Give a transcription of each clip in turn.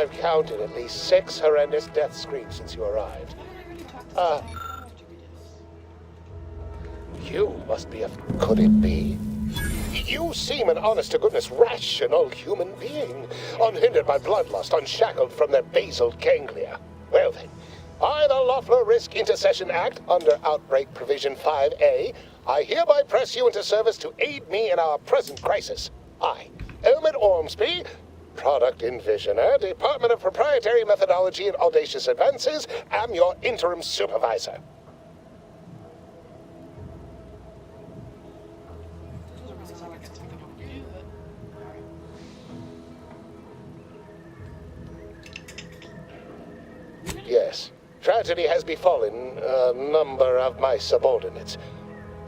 I've counted at least 6 horrendous death screams since you arrived. You must be a... Could it be? You seem an honest-to-goodness rational human being, unhindered by bloodlust, unshackled from their basal ganglia. Well then, by the Loeffler Risk Intercession Act, under Outbreak Provision 5A, I hereby press you into service to aid me in our present crisis. I, Elmet Ormsby, Product Envisioner, Department of Proprietary Methodology and Audacious Advances, am your interim supervisor. Yes, tragedy has befallen a number of my subordinates.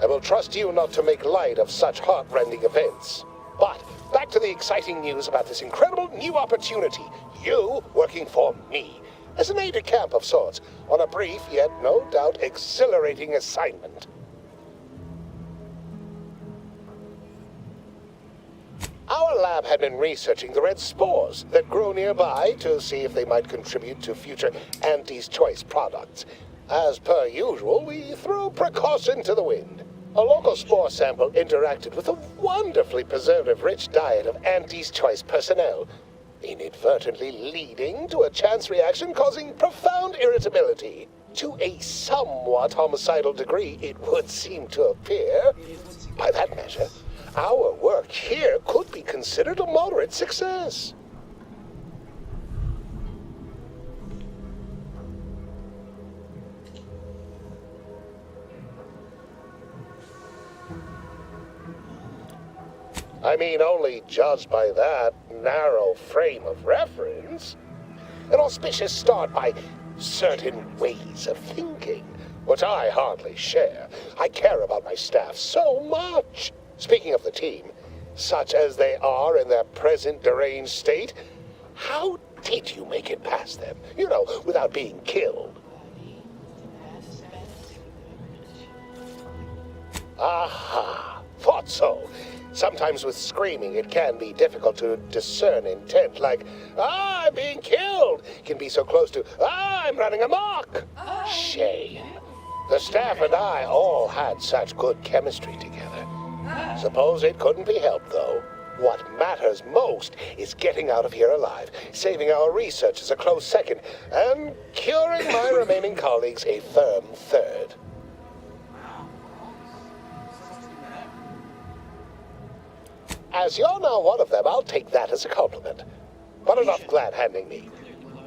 I will trust you not to make light of such heart-rending events. But back to the exciting news about this incredible new opportunity. You working for me, as an aide-de-camp of sorts, on a brief yet no doubt exhilarating assignment. Our lab had been researching the red spores that grow nearby to see if they might contribute to future Auntie's Choice products. As per usual, we threw precaution to the wind. A local spore sample interacted with a wonderfully preservative-rich diet of Auntie's Choice personnel, inadvertently leading to a chance reaction causing profound irritability. To a somewhat homicidal degree, it would seem to appear. By that measure, our work here could be considered a moderate success. I mean, only judged by that narrow frame of reference. An auspicious start by certain ways of thinking, which I hardly share. I care about my staff so much. Speaking of the team, such as they are in their present deranged state, how did you make it past them? You know, without being killed. Aha, thought so. Sometimes with screaming, it can be difficult to discern intent, like, "Ah, I'm being killed," can be so close to, "Ah, I'm running amok." Shame. The staff and I all had such good chemistry together. Suppose it couldn't be helped, though. What matters most is getting out of here alive, saving our researchers a close second, and curing my remaining colleagues a firm third. As you're now one of them, I'll take that as a compliment. But enough glad-handing me.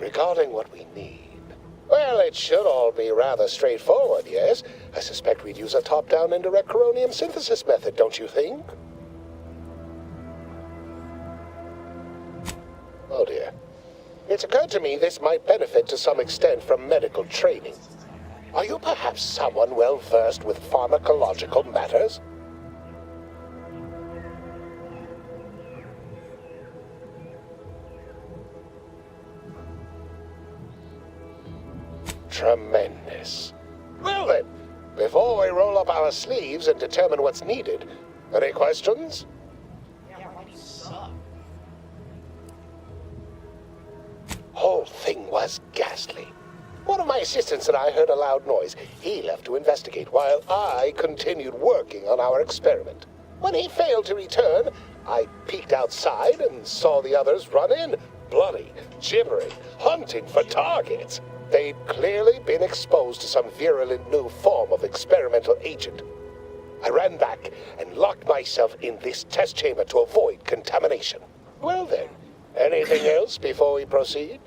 Regarding what we need, well, it should all be rather straightforward, yes? I suspect we'd use a top-down indirect coronium synthesis method, don't you think? Oh dear. It's occurred to me this might benefit to some extent from medical training. Are you perhaps someone well-versed with pharmacological matters? Tremendous. Well then, before we roll up our sleeves and determine what's needed, any questions? Yeah, why do you suck? Whole thing was ghastly. One of my assistants and I heard a loud noise. He left to investigate while I continued working on our experiment. When he failed to return, I peeked outside and saw the others run in, bloody, gibbering, hunting for targets. They'd clearly been exposed to some virulent new form of experimental agent. I ran back and locked myself in this test chamber to avoid contamination. Well then, anything else before we proceed?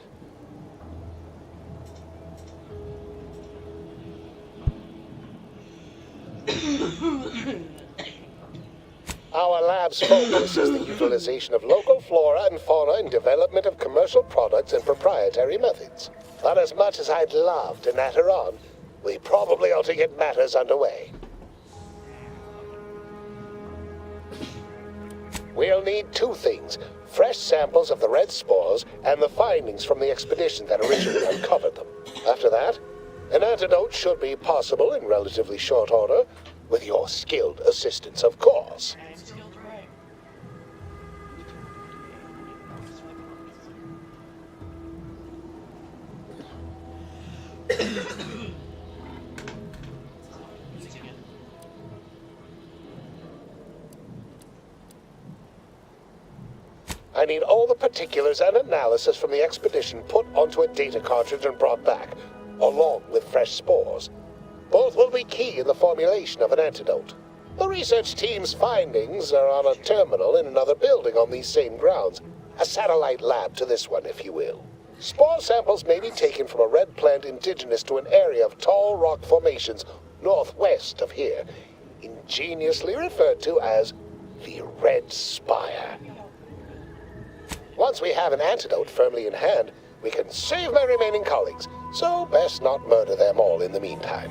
Our lab's focus is the utilization of local flora and fauna in development of commercial products and proprietary methods. But as much as I'd love to natter on, we probably ought to get matters underway. We'll need 2 things: fresh samples of the red spores and the findings from the expedition that originally uncovered them. After that, an antidote should be possible in relatively short order, with your skilled assistance, of course. I'm skilled, right? I need all the particulars and analysis from the expedition put onto a data cartridge and brought back, along with fresh spores. Both will be key in the formulation of an antidote. The research team's findings are on a terminal in another building on these same grounds. A satellite lab to this one, if you will. Spore samples may be taken from a red plant indigenous to an area of tall rock formations northwest of here, ingeniously referred to as the Red Spire. Once we have an antidote firmly in hand, we can save my remaining colleagues, so best not murder them all in the meantime.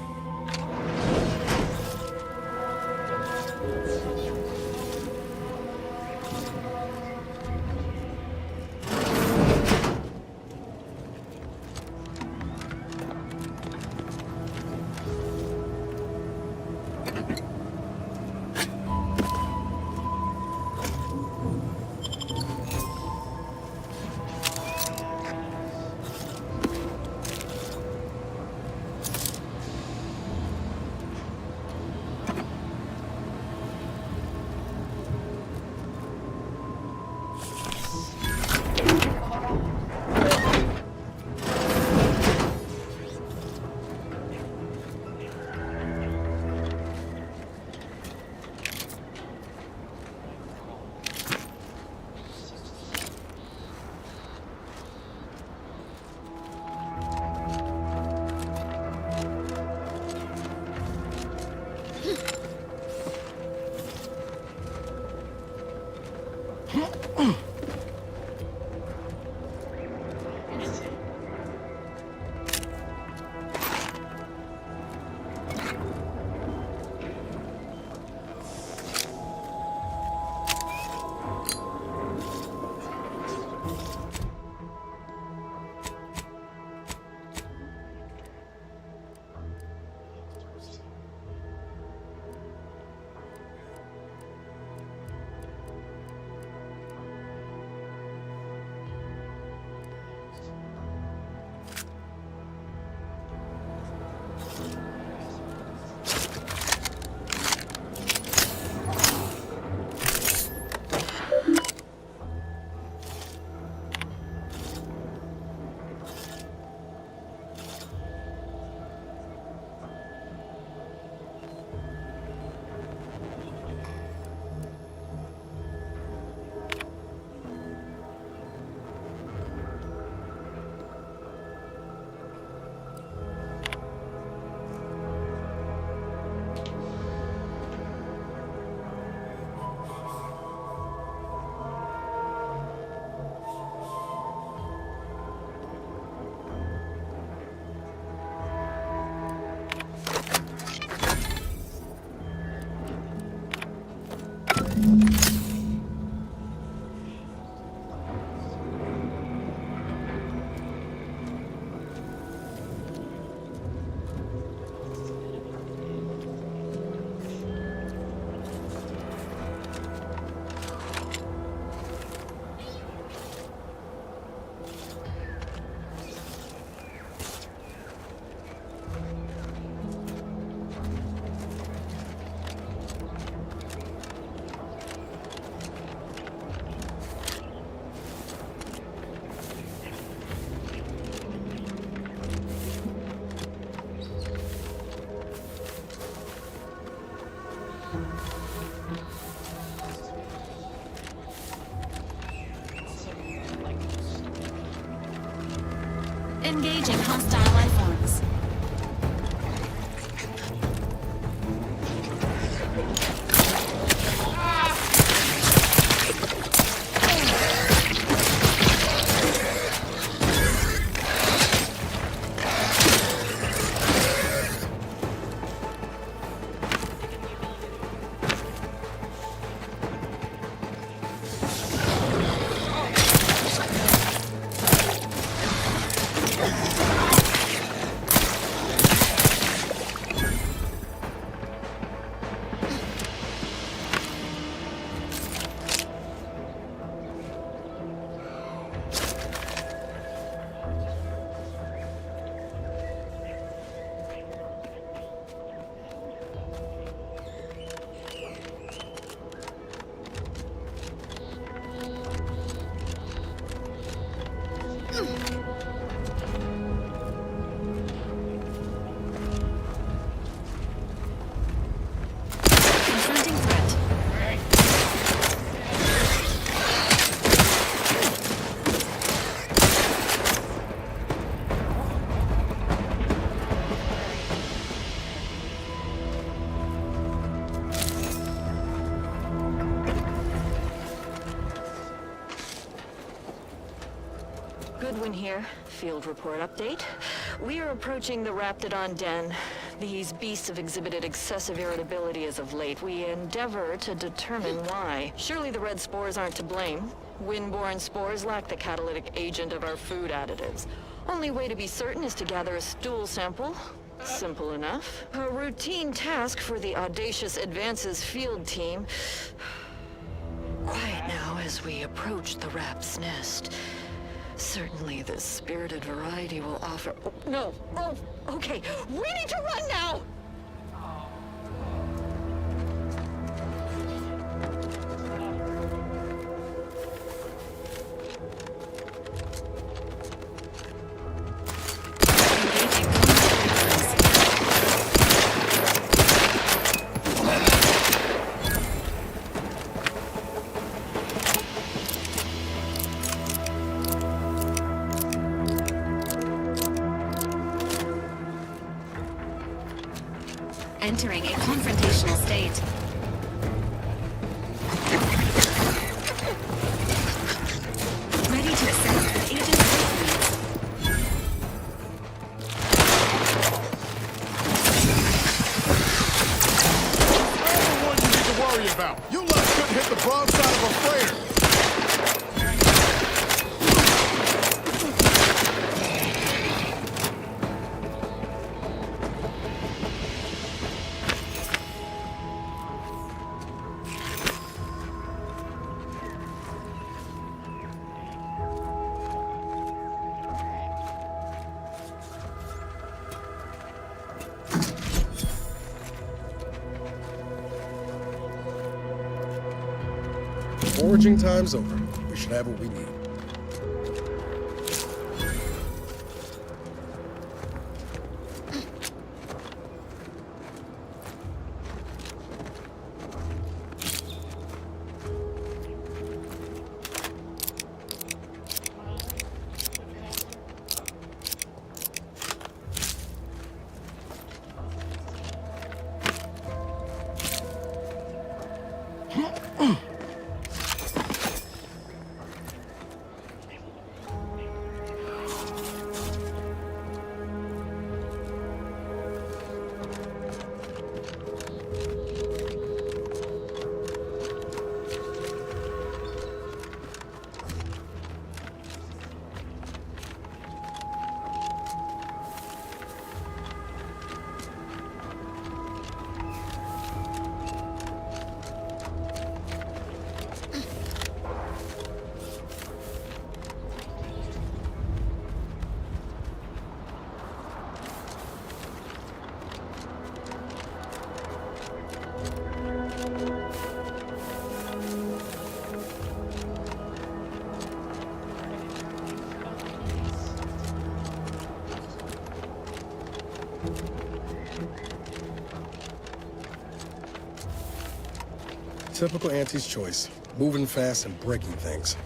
Engaging hostile life forms. here. Field report update. We are approaching the Raptidon den. These beasts have exhibited excessive irritability as of late. We endeavor to determine why. Surely the red spores aren't to blame. Windborne spores lack the catalytic agent of our food additives. Only way to be certain is to gather a stool sample. Simple enough. A routine task for the Audacious Advances field team. Quiet now as we approach the rap's nest. Certainly the spirited variety will offer... Oh, no! Oh, okay. We need to run now! Entering a confrontational state. Ready to assess the agent's movements. I'm the one you need to worry about. You lot couldn't hit the broadside of a freighter. Foraging time's over. We should have what we need. Typical Auntie's choice. Moving fast and breaking things.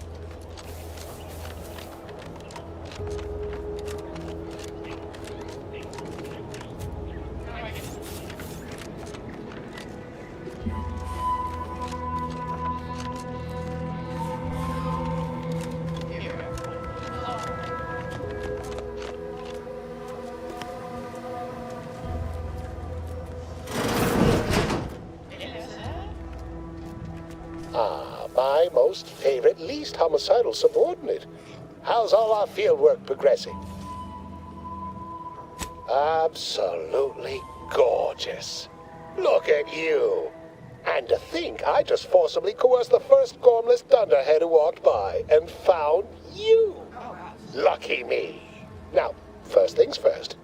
My most favorite, least homicidal subordinate. How's all our field work progressing? Absolutely gorgeous. Look at you. And to think I just forcibly coerced the first gormless dunderhead who walked by and found you. Lucky me. Now, first things first.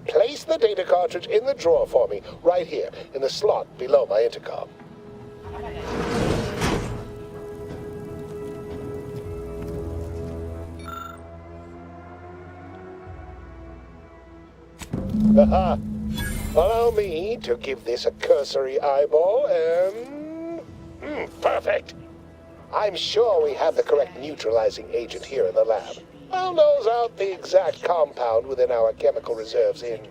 Place the data cartridge in the drawer for me, right here, in the slot below my intercom. Haha. Allow me to give this a cursory eyeball and... perfect. I'm sure we have the correct neutralizing agent here in the lab. I'll nose out the exact compound within our chemical reserves in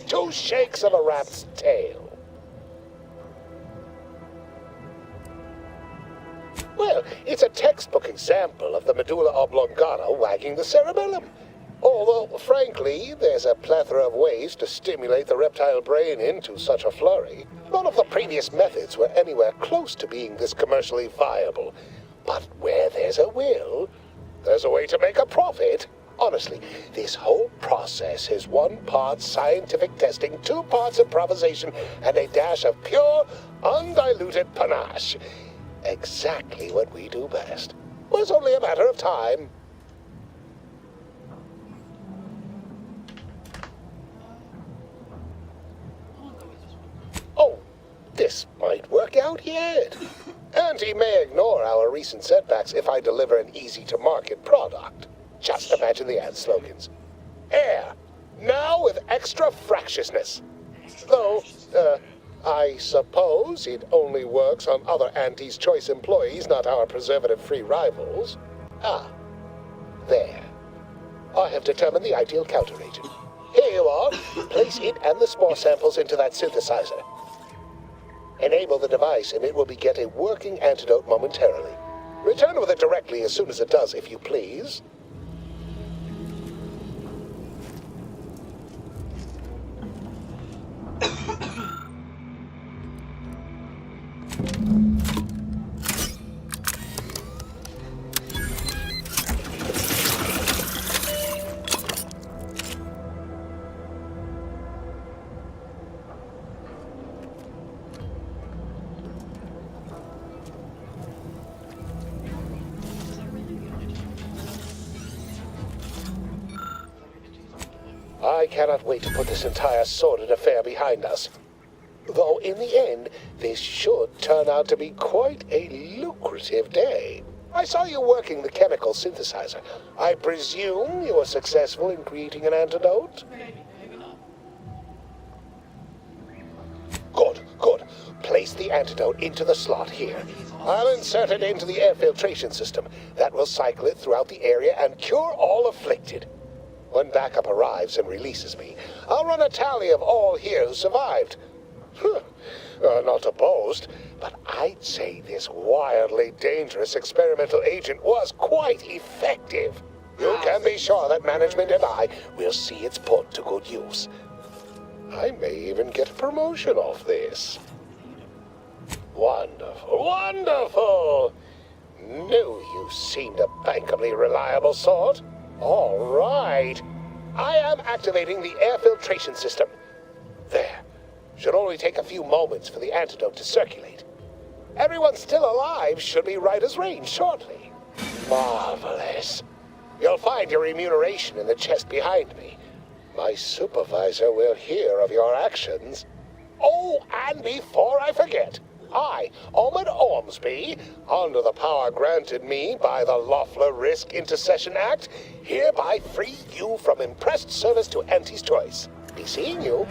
2 shakes of a rat's tail. Well, it's a textbook example of the medulla oblongata wagging the cerebellum. Although, frankly, there's a plethora of ways to stimulate the reptile brain into such a flurry. None of the previous methods were anywhere close to being this commercially viable. But where there's a will, there's a way to make a profit. Honestly, this whole process is 1 part scientific testing, 2 parts improvisation, and a dash of pure, undiluted panache. Exactly what we do best. Well, it's only a matter of time. Oh, this might work out yet. And he may ignore our recent setbacks if I deliver an easy-to-market product. Just imagine the ad slogans. Air, now with extra fractiousness. Though, I suppose it only works on other Auntie's Choice employees, not our preservative-free rivals. Ah, there. I have determined the ideal counteragent. Here you are. Place it and the spore samples into that synthesizer. Enable the device and it will begin a working antidote momentarily. Return with it directly as soon as it does, if you please. I cannot wait to put this entire sordid affair behind us. Though in the end, this should turn out to be quite a lucrative day. I saw you working the chemical synthesizer. I presume you were successful in creating an antidote? Maybe not. Good, good. Place the antidote into the slot here. I'll insert it into the air filtration system. That will cycle it throughout the area and cure all afflicted. When backup arrives and releases me, I'll run a tally of all here who survived. Not to boast, but I'd say this wildly dangerous experimental agent was quite effective. You can be sure that management and I will see it's put to good use. I may even get a promotion off this. Wonderful, wonderful! Knew you seemed a bankably reliable sort. All right. I am activating the air filtration system. There. Should only take a few moments for the antidote to circulate. Everyone still alive should be right as rain shortly. Marvelous. You'll find your remuneration in the chest behind me. My supervisor will hear of your actions. Oh, and before I forget, I, Omid Ormsby, under the power granted me by the Loeffler Risk Intercession Act, hereby free you from impressed service to Auntie's Choice. Be seeing you.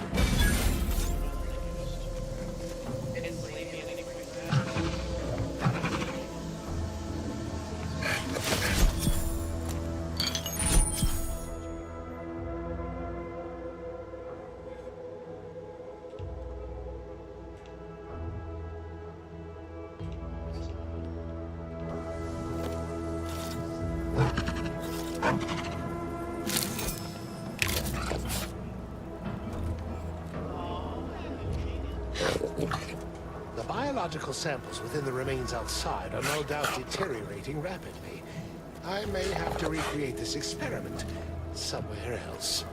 The biological samples within the remains outside are no doubt deteriorating rapidly. I may have to recreate this experiment somewhere else.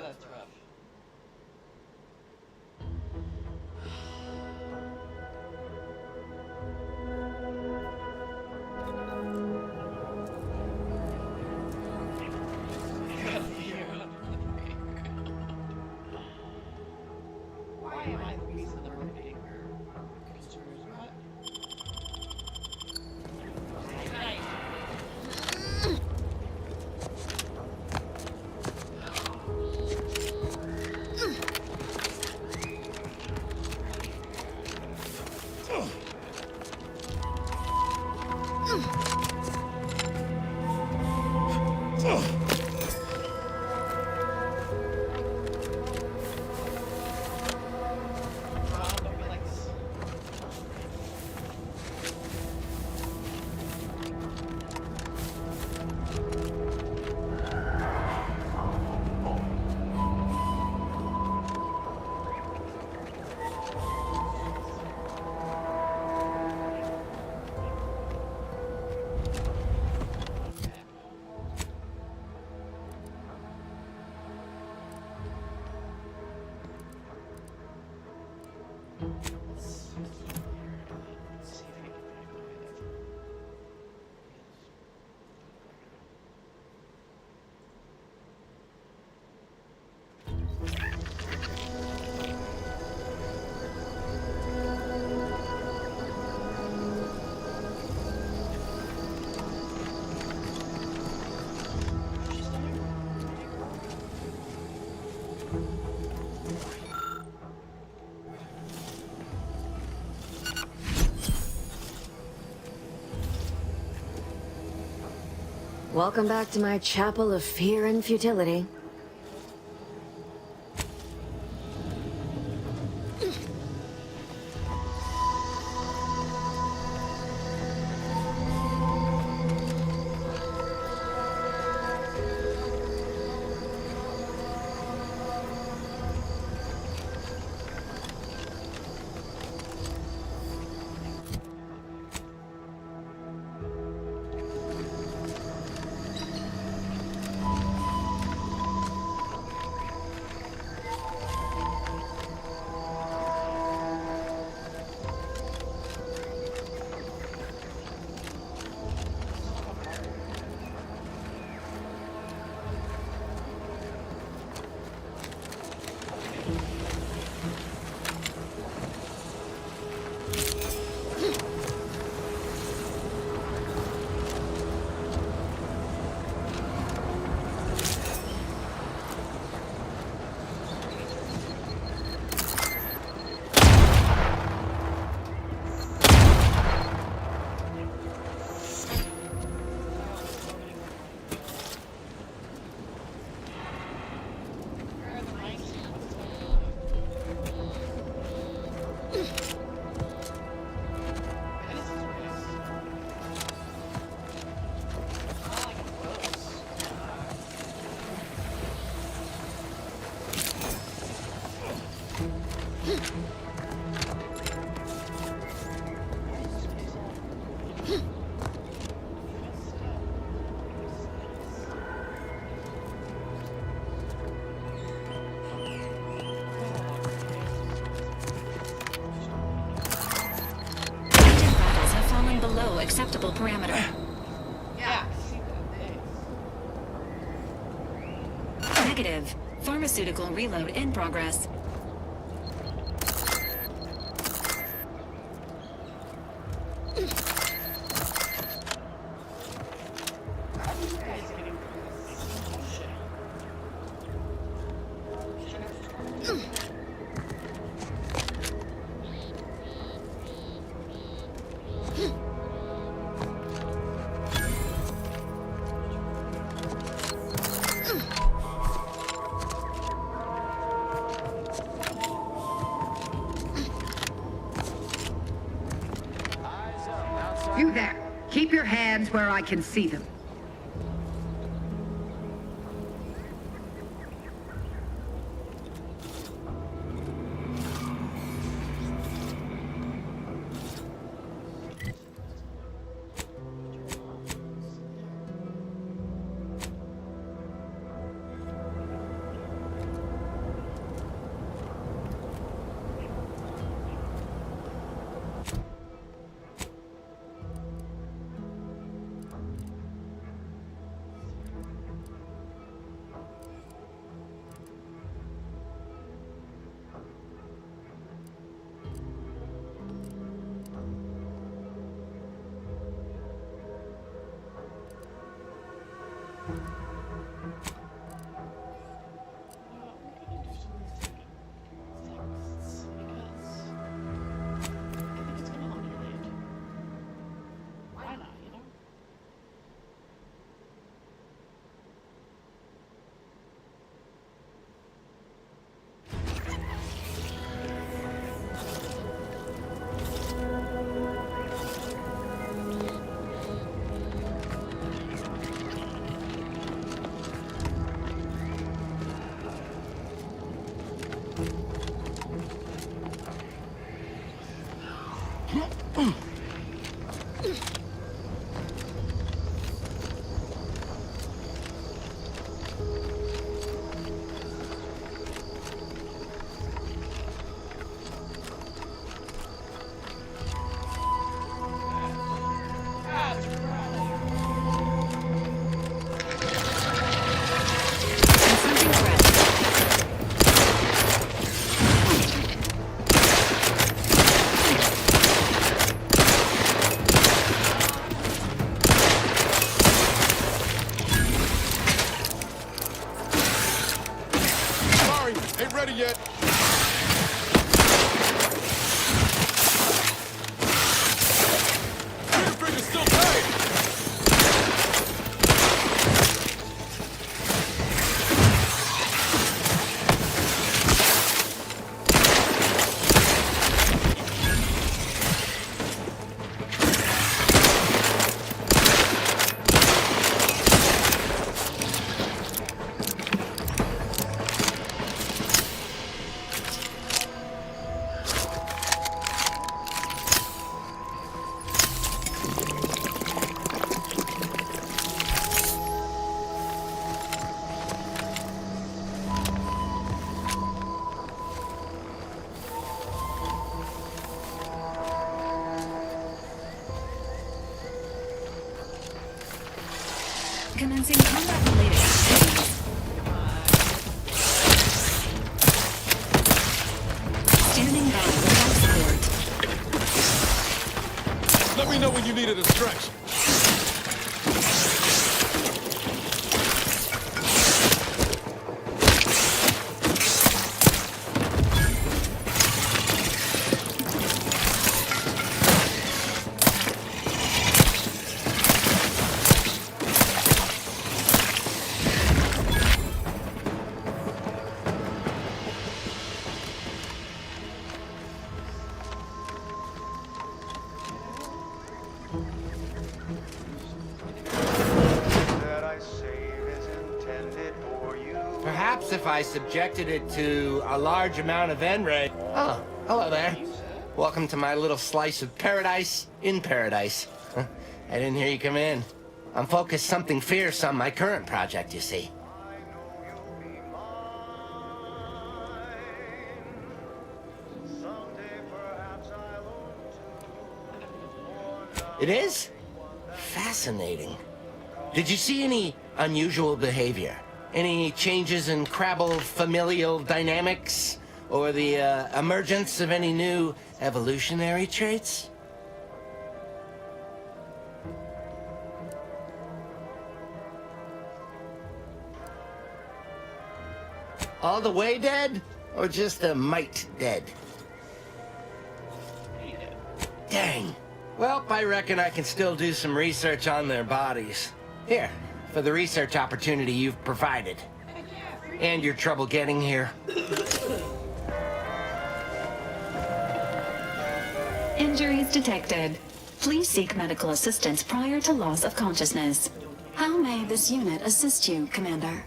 That's rough. Why am I the reason the marketing consumers not? Welcome back to my chapel of fear and futility. Acceptable parameter. Yeah. Negative. Pharmaceutical reload in progress. You there. Keep your hands where I can see them. Ain't ready yet. Trigger's still tight. Commencing combat-related activities. Standing by with support. Let me know when you needed a stretch. Perhaps if I subjected it to a large amount of N-ray. Oh, hello there. Welcome to my little slice of paradise in paradise. Huh? I didn't hear you come in. I'm focused something fierce on my current project, you see. It is? Fascinating. Did you see any unusual behavior? Any changes in Crabble familial dynamics? Or the emergence of any new evolutionary traits? All the way dead? Or just a mite dead? Dang. Well, I reckon I can still do some research on their bodies. Here, for the research opportunity you've provided. And your trouble getting here. Injuries detected. Please seek medical assistance prior to loss of consciousness. How may this unit assist you, Commander?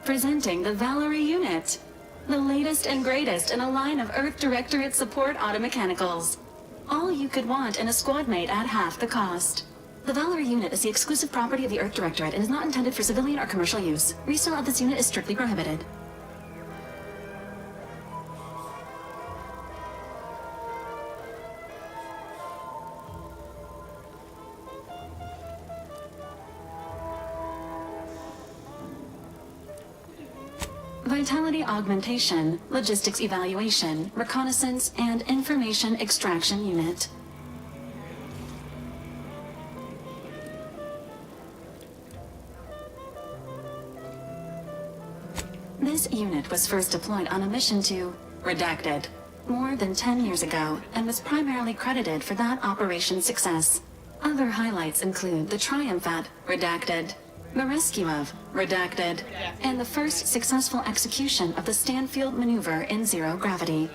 Presenting the Valerie unit, the latest and greatest in a line of Earth Directorate support automechanicals. All you could want in a squad mate at half the cost. The Valerie unit is the exclusive property of the Earth Directorate and is not intended for civilian or commercial use. Resale of this unit is strictly prohibited. Vitality augmentation, logistics evaluation, reconnaissance, and information extraction unit. This unit was first deployed on a mission to Redacted more than 10 years ago and was primarily credited for that operation's success. Other highlights include the triumph at Redacted, the rescue of Redacted, and the first successful execution of the Stanfield maneuver in zero gravity.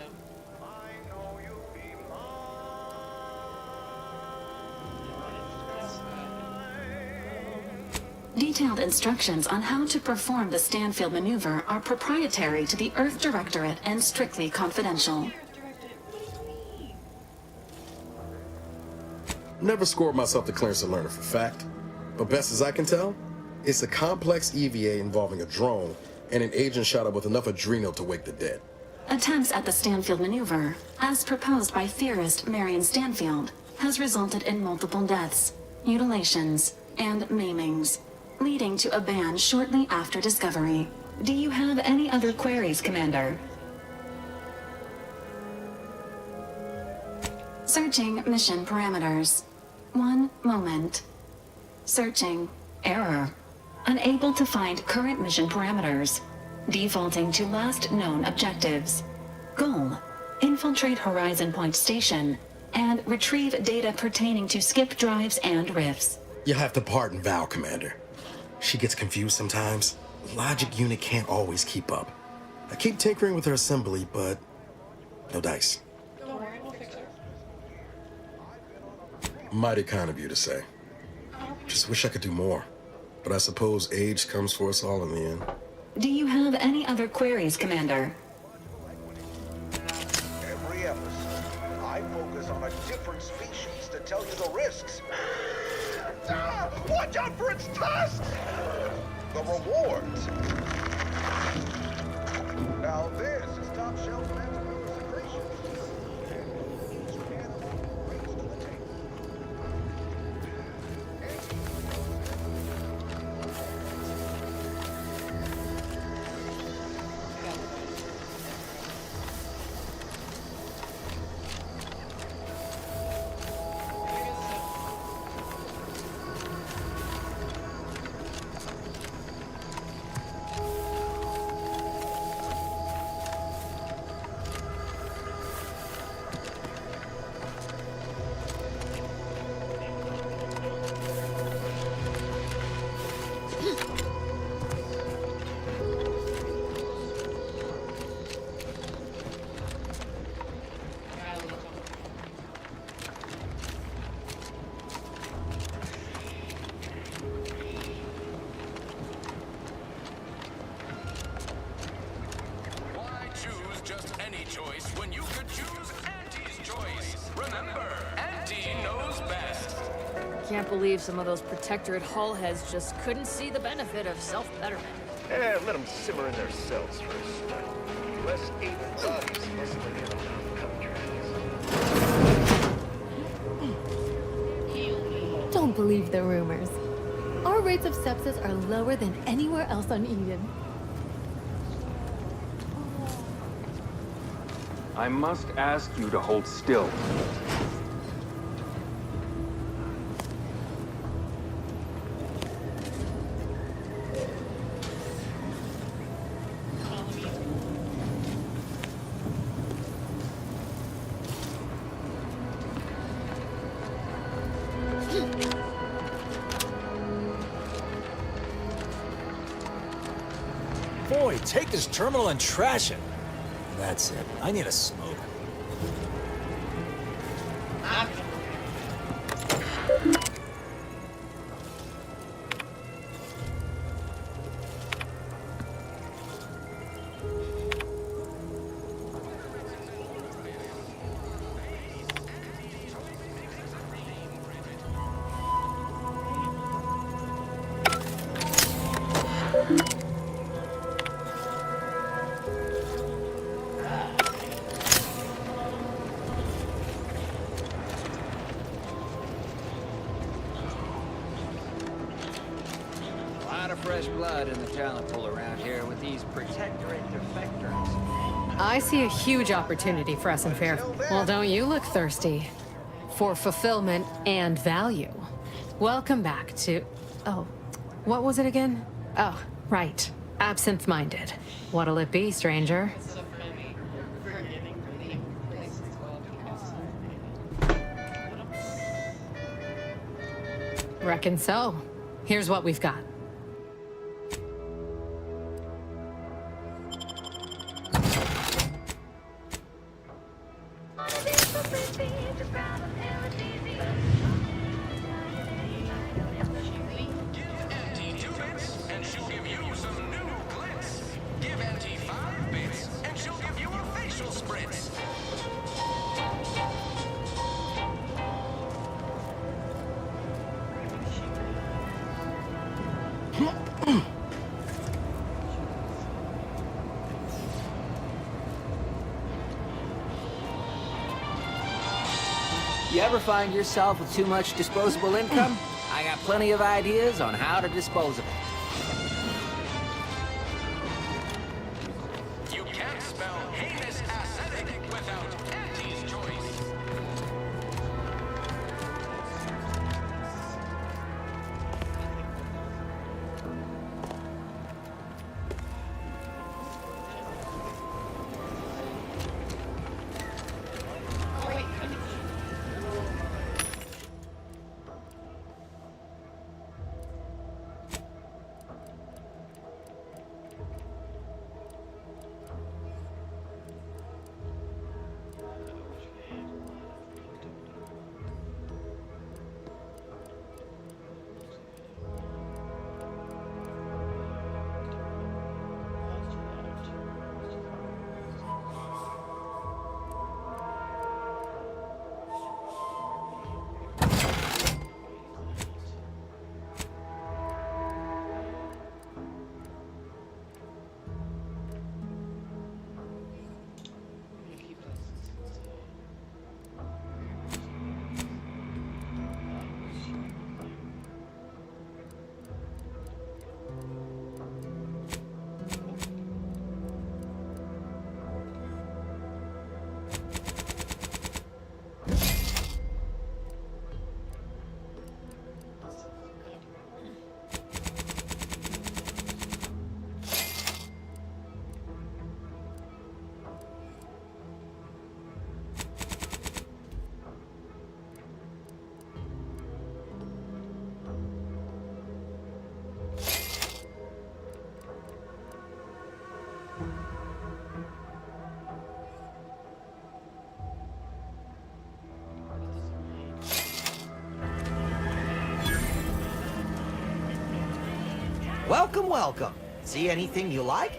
Detailed instructions on how to perform the Stanfield maneuver are proprietary to the Earth Directorate and strictly confidential. Never scored myself the clearance to learner for fact, but best as I can tell, it's a complex EVA involving a drone and an agent shot up with enough adrenal to wake the dead. Attempts at the Stanfield maneuver, as proposed by theorist Marion Stanfield, has resulted in multiple deaths, mutilations, and maimings, leading to a ban shortly after discovery. Do you have any other queries, Commander? Searching mission parameters. 1 moment. Searching. Error. Unable to find current mission parameters. Defaulting to last known objectives. Goal. Infiltrate Horizon Point Station and retrieve data pertaining to skip drives and rifts. You'll have to pardon Val, Commander. She gets confused sometimes. Logic unit can't always keep up. I keep tinkering with her assembly, but no dice. Don't worry, we'll fix her. Mighty kind of you to say. Just wish I could do more. But I suppose age comes for us all in the end. Do you have any other queries, Commander? Every episode, I focus on a different species to tell you the risks. Watch out for its tusks! The rewards. Now this is top shelf management secretion. Can't believe some of those Protectorate hull heads just couldn't see the benefit of self-betterment. Let them simmer in their cells for a start. Less able bodies nestling in on contracts. Don't believe the rumors. Our rates of sepsis are lower than anywhere else on Eden. I must ask you to hold still. Boy, take this terminal and trash it. That's it. I need a smoke. fresh blood in the talent pool around here with these protectorate defectors. I see a huge opportunity for us in Fairfield. Well, don't you look thirsty for fulfillment and value? Welcome back to... Oh, what was it again? Oh, right. Absent-minded. What'll it be, stranger? Reckon so. Here's what we've got. You ever find yourself with too much disposable income? I got plenty of ideas on how to dispose of it. You can't spell heinous aesthetic without Auntie's choice. Welcome, welcome. See anything you like?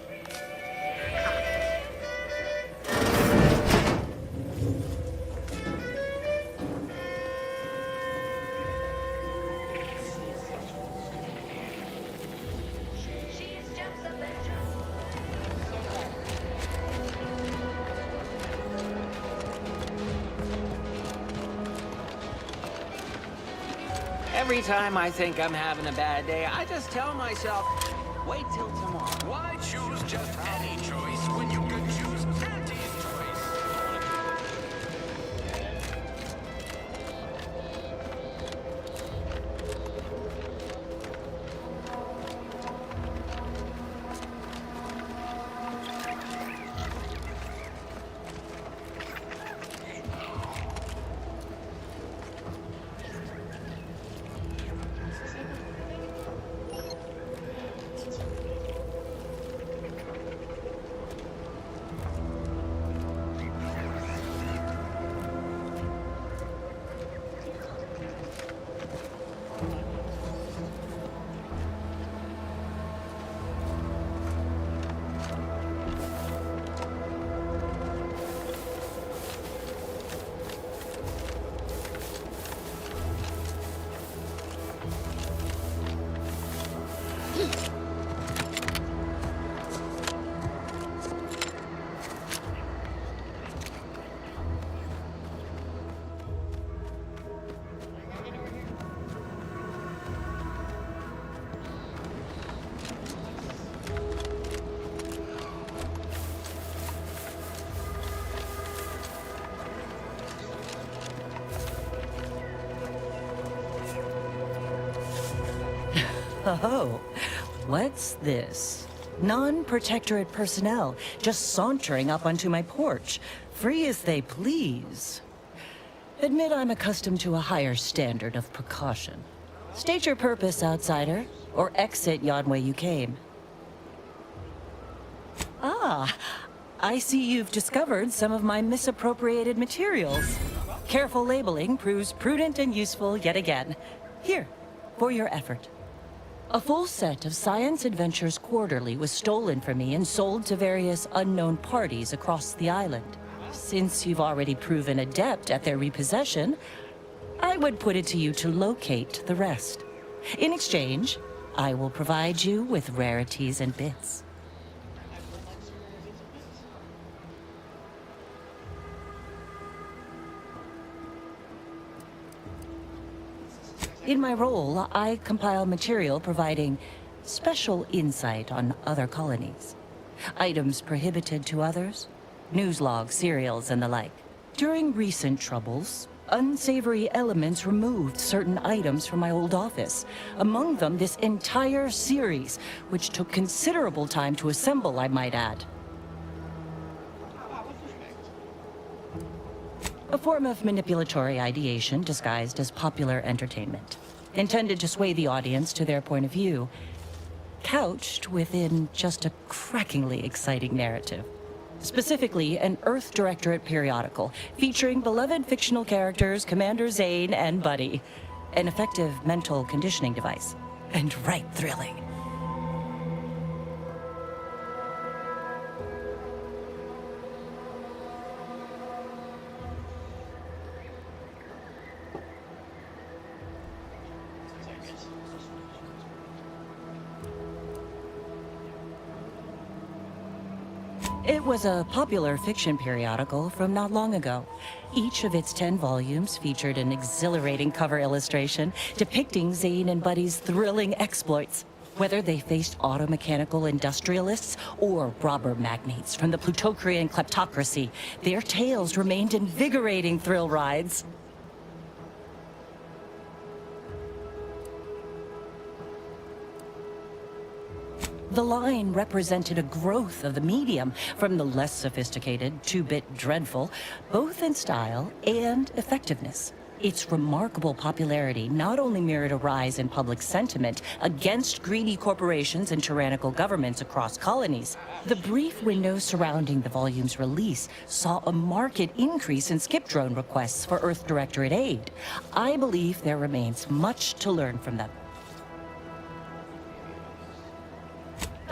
Every time I think I'm having a bad day, I just tell myself, wait till tomorrow. Why choose just any choice when you could choose Auntie's choice? Oh, what's this? Non-protectorate personnel just sauntering up onto my porch, free as they please. Admit I'm accustomed to a higher standard of precaution. State your purpose, outsider, or exit yon way you came. Ah, I see you've discovered some of my misappropriated materials. Careful labeling proves prudent and useful yet again. Here, for your effort. A full set of Science Adventures Quarterly was stolen from me and sold to various unknown parties across the island. Since you've already proven adept at their repossession, I would put it to you to locate the rest. In exchange, I will provide you with rarities and bits. In my role, I compile material providing special insight on other colonies. Items prohibited to others, news logs, serials, and the like. During recent troubles, unsavory elements removed certain items from my old office. Among them, this entire series, which took considerable time to assemble, I might add. A form of manipulatory ideation disguised as popular entertainment, intended to sway the audience to their point of view, couched within just a crackingly exciting narrative. Specifically, an Earth Directorate periodical featuring beloved fictional characters Commander Zane and Buddy. An effective mental conditioning device. And right thrilling. It was a popular fiction periodical from not long ago. Each of its 10 volumes featured an exhilarating cover illustration depicting Zane and Buddy's thrilling exploits. Whether they faced automechanical industrialists or robber magnates from the Plutocrian kleptocracy, their tales remained invigorating thrill rides. The line represented a growth of the medium, from the less sophisticated, two-bit dreadful, both in style and effectiveness. Its remarkable popularity not only mirrored a rise in public sentiment against greedy corporations and tyrannical governments across colonies. The brief window surrounding the volume's release saw a marked increase in skip drone requests for Earth Directorate aid. I believe there remains much to learn from them.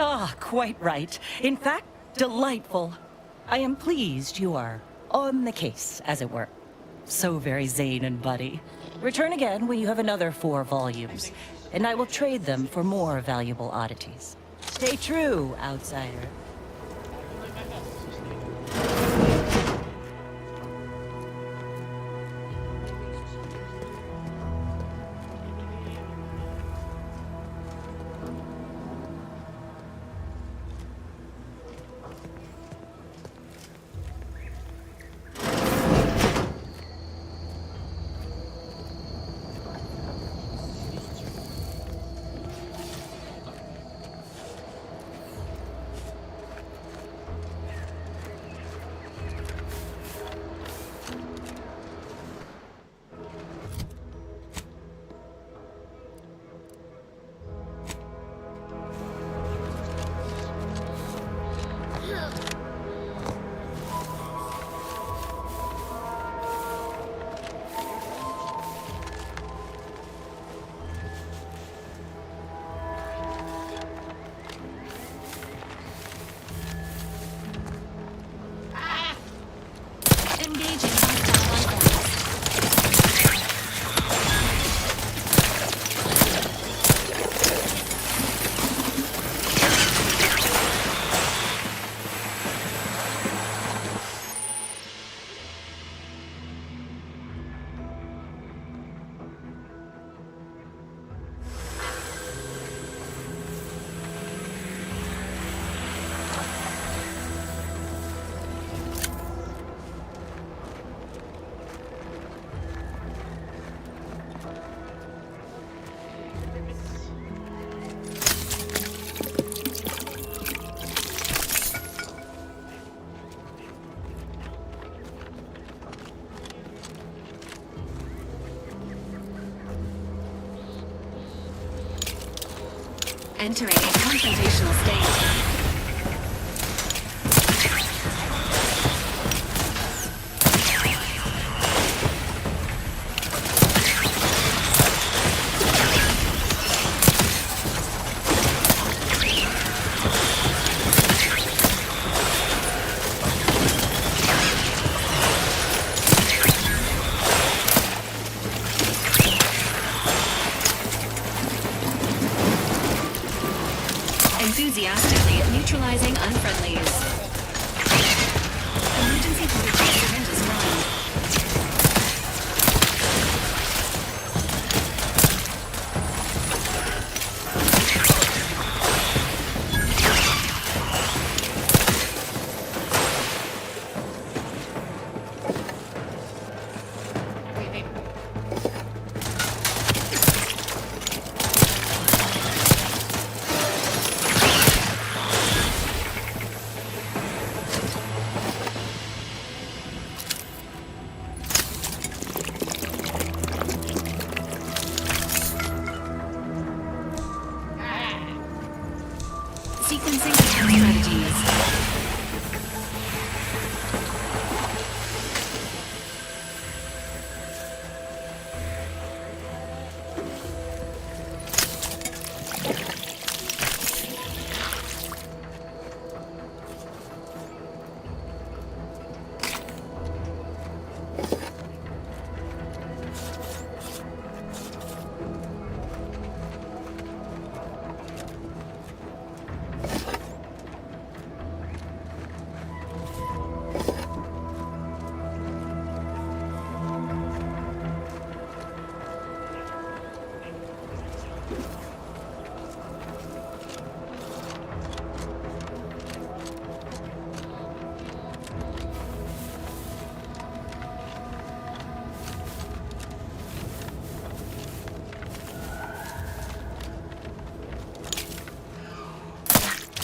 Ah, quite right. In fact, delightful. I am pleased you are on the case, as it were. So very Zane and Buddy. Return again when you have another 4 volumes, and I will trade them for more valuable oddities. Stay true, outsider. Entering a confrontational state. Enthusiastically neutralizing unfriendlies. Emergency protocol syringes running. Sequencing strategies.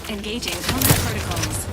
Engaging combat protocols.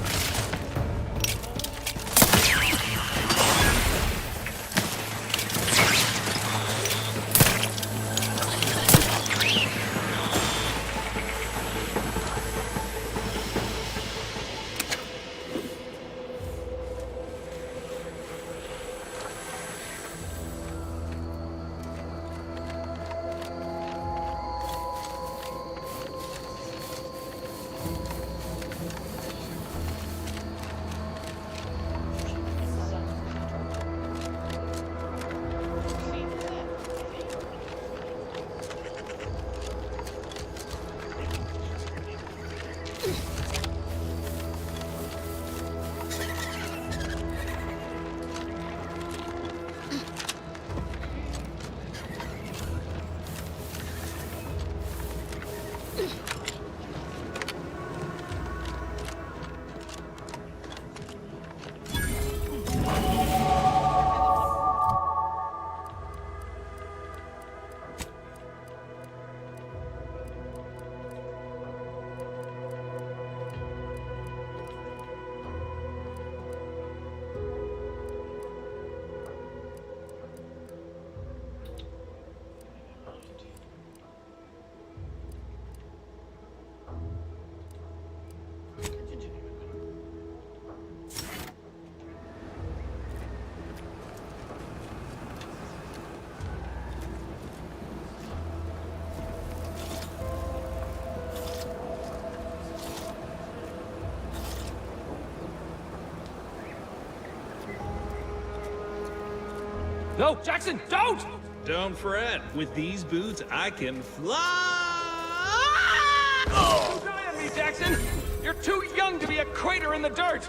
No, Jackson, don't! Don't fret. With these boots, I can fly! Oh! Don't die on me, Jackson! You're too young to be a crater in the dirt!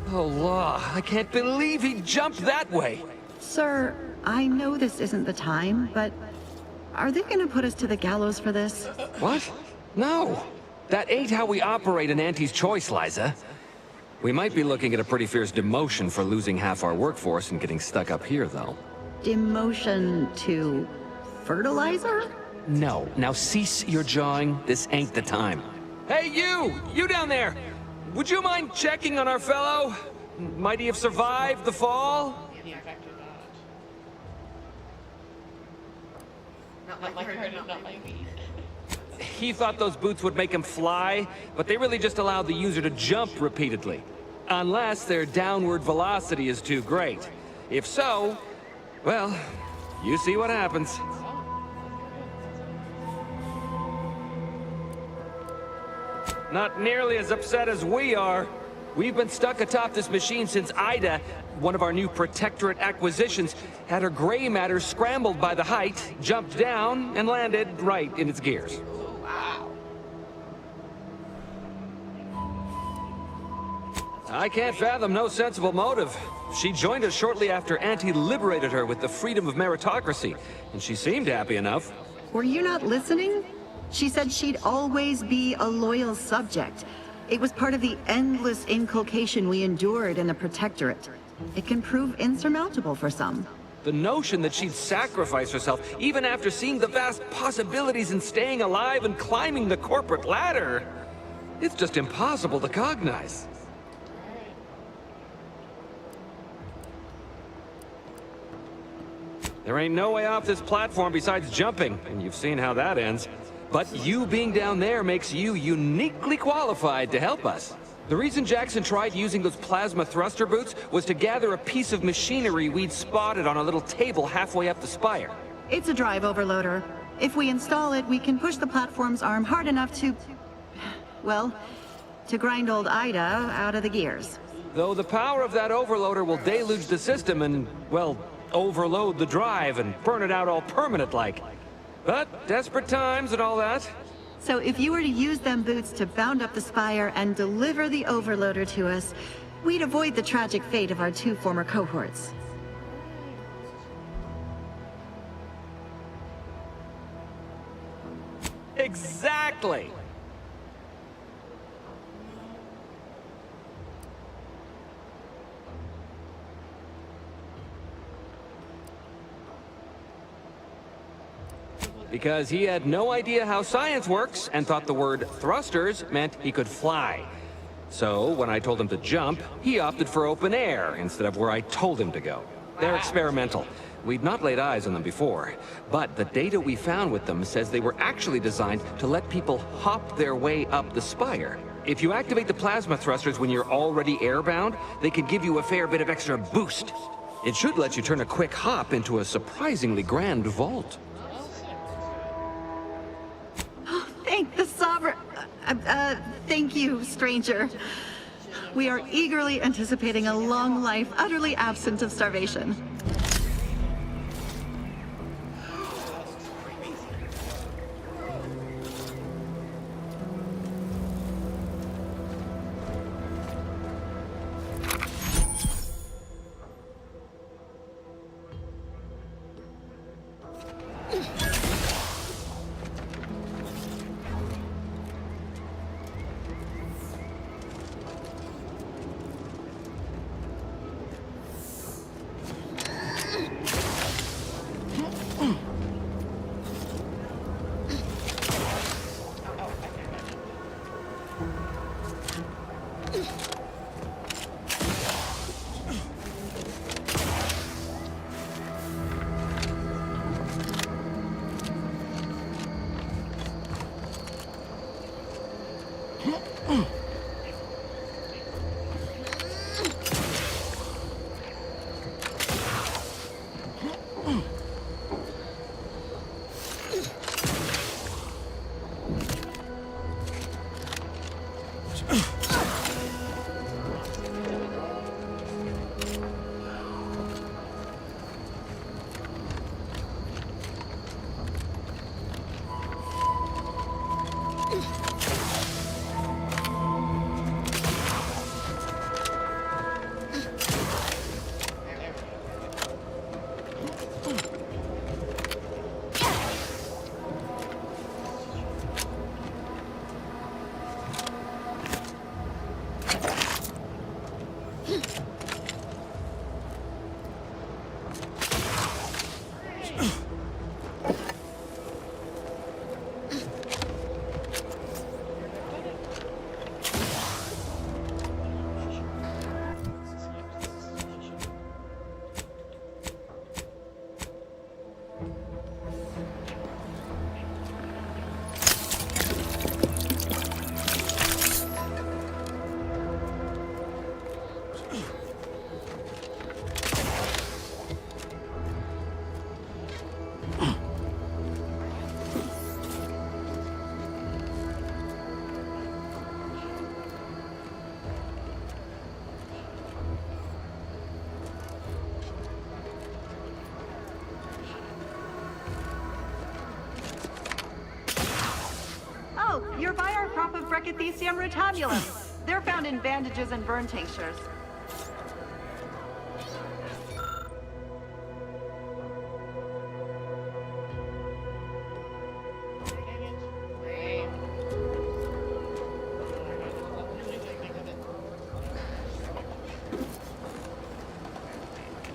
Oh, law. I can't believe he jumped that way! Sir, I know this isn't the time, but are they gonna put us to the gallows for this? What? No! That ain't how we operate in Auntie's Choice, Liza. We might be looking at a pretty fierce demotion for losing half our workforce and getting stuck up here, though. Demotion to fertilizer? No. Now cease your jawing. This ain't the time. Hey, you! You down there! Would you mind checking on our fellow? Might he have survived the fall? Not like her, not like me. He thought those boots would make him fly, but they really just allowed the user to jump repeatedly. Unless their downward velocity is too great. If so, well, you see what happens. Not nearly as upset as we are. We've been stuck atop this machine since Ida, one of our new Protectorate acquisitions, had her gray matter scrambled by the height, jumped down, and landed right in its gears. I can't fathom no sensible motive. She joined us shortly after Auntie liberated her with the freedom of meritocracy, and she seemed happy enough. Were you not listening? She said she'd always be a loyal subject. It was part of the endless inculcation we endured in the Protectorate. It can prove insurmountable for some. The notion that she'd sacrifice herself, even after seeing the vast possibilities in staying alive and climbing the corporate ladder, it's just impossible to cognize. There ain't no way off this platform besides jumping, and you've seen how that ends. But you being down there makes you uniquely qualified to help us. The reason Jackson tried using those plasma thruster boots was to gather a piece of machinery we'd spotted on a little table halfway up the spire. It's a drive overloader. If we install it, we can push the platform's arm hard enough to... well, to grind old Ida out of the gears. Though the power of that overloader will deluge the system and, well, overload the drive and burn it out all permanent-like. But desperate times and all that. So if you were to use them boots to bound up the spire and deliver the overloader to us, we'd avoid the tragic fate of our two former cohorts. Exactly! Because he had no idea how science works and thought the word thrusters meant he could fly. So when I told him to jump, he opted for open air instead of where I told him to go. They're experimental. We'd not laid eyes on them before, but the data we found with them says they were actually designed to let people hop their way up the spire. If you activate the plasma thrusters when you're already airbound, they can give you a fair bit of extra boost. It should let you turn a quick hop into a surprisingly grand vault. Thank the Sovereign... thank you, stranger. We are eagerly anticipating a long life utterly absent of starvation. Trichithecium rutamulum. They're found in bandages and burn tinctures.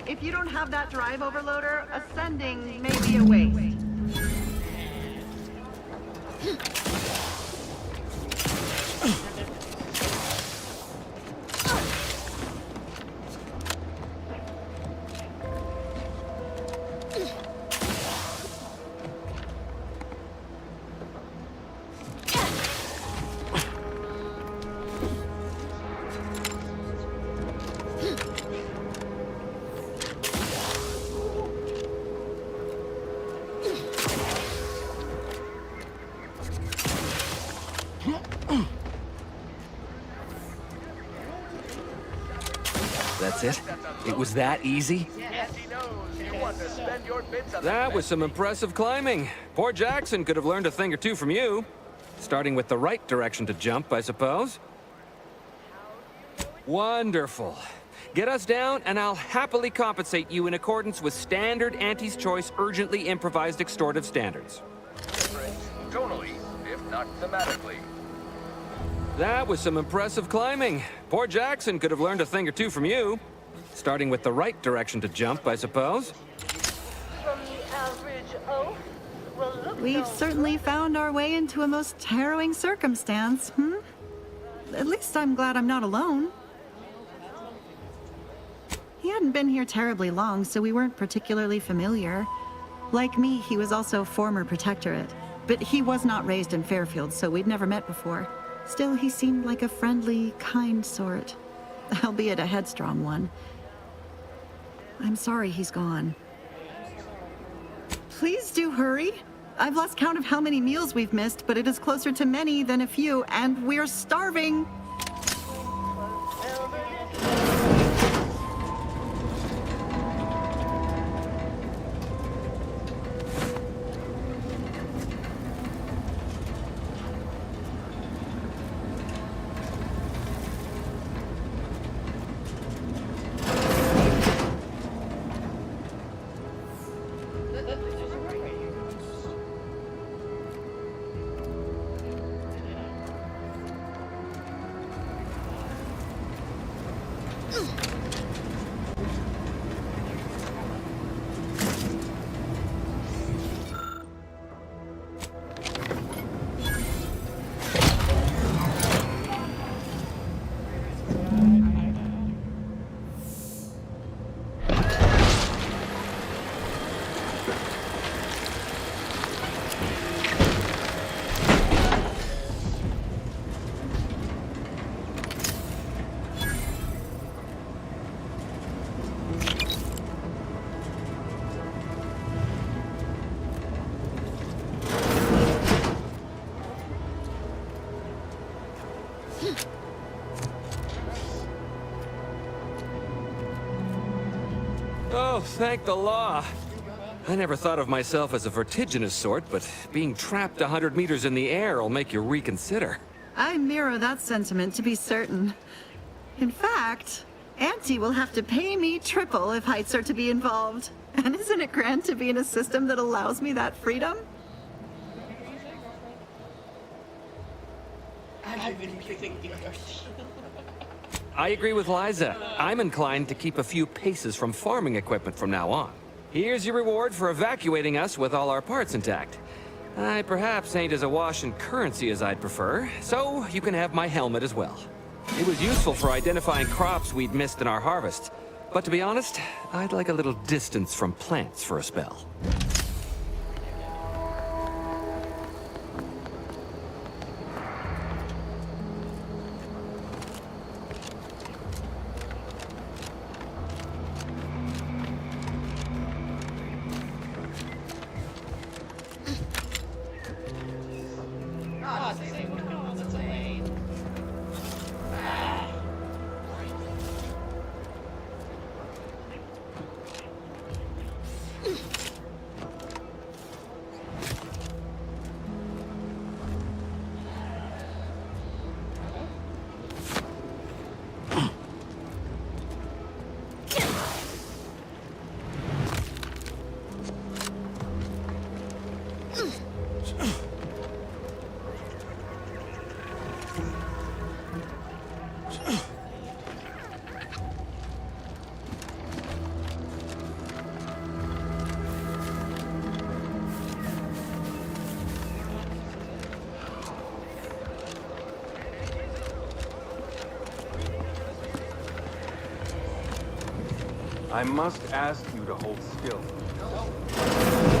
If you don't have that drive overloader, ascending may be a waste. That's it? It was that easy? That was some impressive climbing. Poor Jackson could have learned a thing or two from you. Starting with the right direction to jump, I suppose. Wonderful. Get us down, and I'll happily compensate you in accordance with standard Auntie's Choice urgently improvised extortive standards. Tonally, if not thematically. That was some impressive climbing. Poor Jackson could have learned a thing or two from you. Starting with the right direction to jump, I suppose. From the average oaf? Well, look. We've certainly found our way into a most harrowing circumstance, At least I'm glad I'm not alone. He hadn't been here terribly long, so we weren't particularly familiar. Like me, he was also former protectorate, but he was not raised in Fairfield, so we'd never met before. Still, he seemed like a friendly, kind sort, albeit a headstrong one. I'm sorry he's gone. Please do hurry. I've lost count of how many meals we've missed, but it is closer to many than a few, and we're starving. Oh, thank the law. I never thought of myself as a vertiginous sort, but being trapped 100 meters in the air will make you reconsider. I mirror that sentiment, to be certain. In fact, Auntie will have to pay me triple if heights are to be involved. And isn't it grand to be in a system that allows me that freedom? I agree with Liza. I'm inclined to keep a few paces from farming equipment from now on. Here's your reward for evacuating us with all our parts intact. I perhaps ain't as awash in currency as I'd prefer, so you can have my helmet as well. It was useful for identifying crops we'd missed in our harvest. But to be honest, I'd like a little distance from plants for a spell. I must ask you to hold still.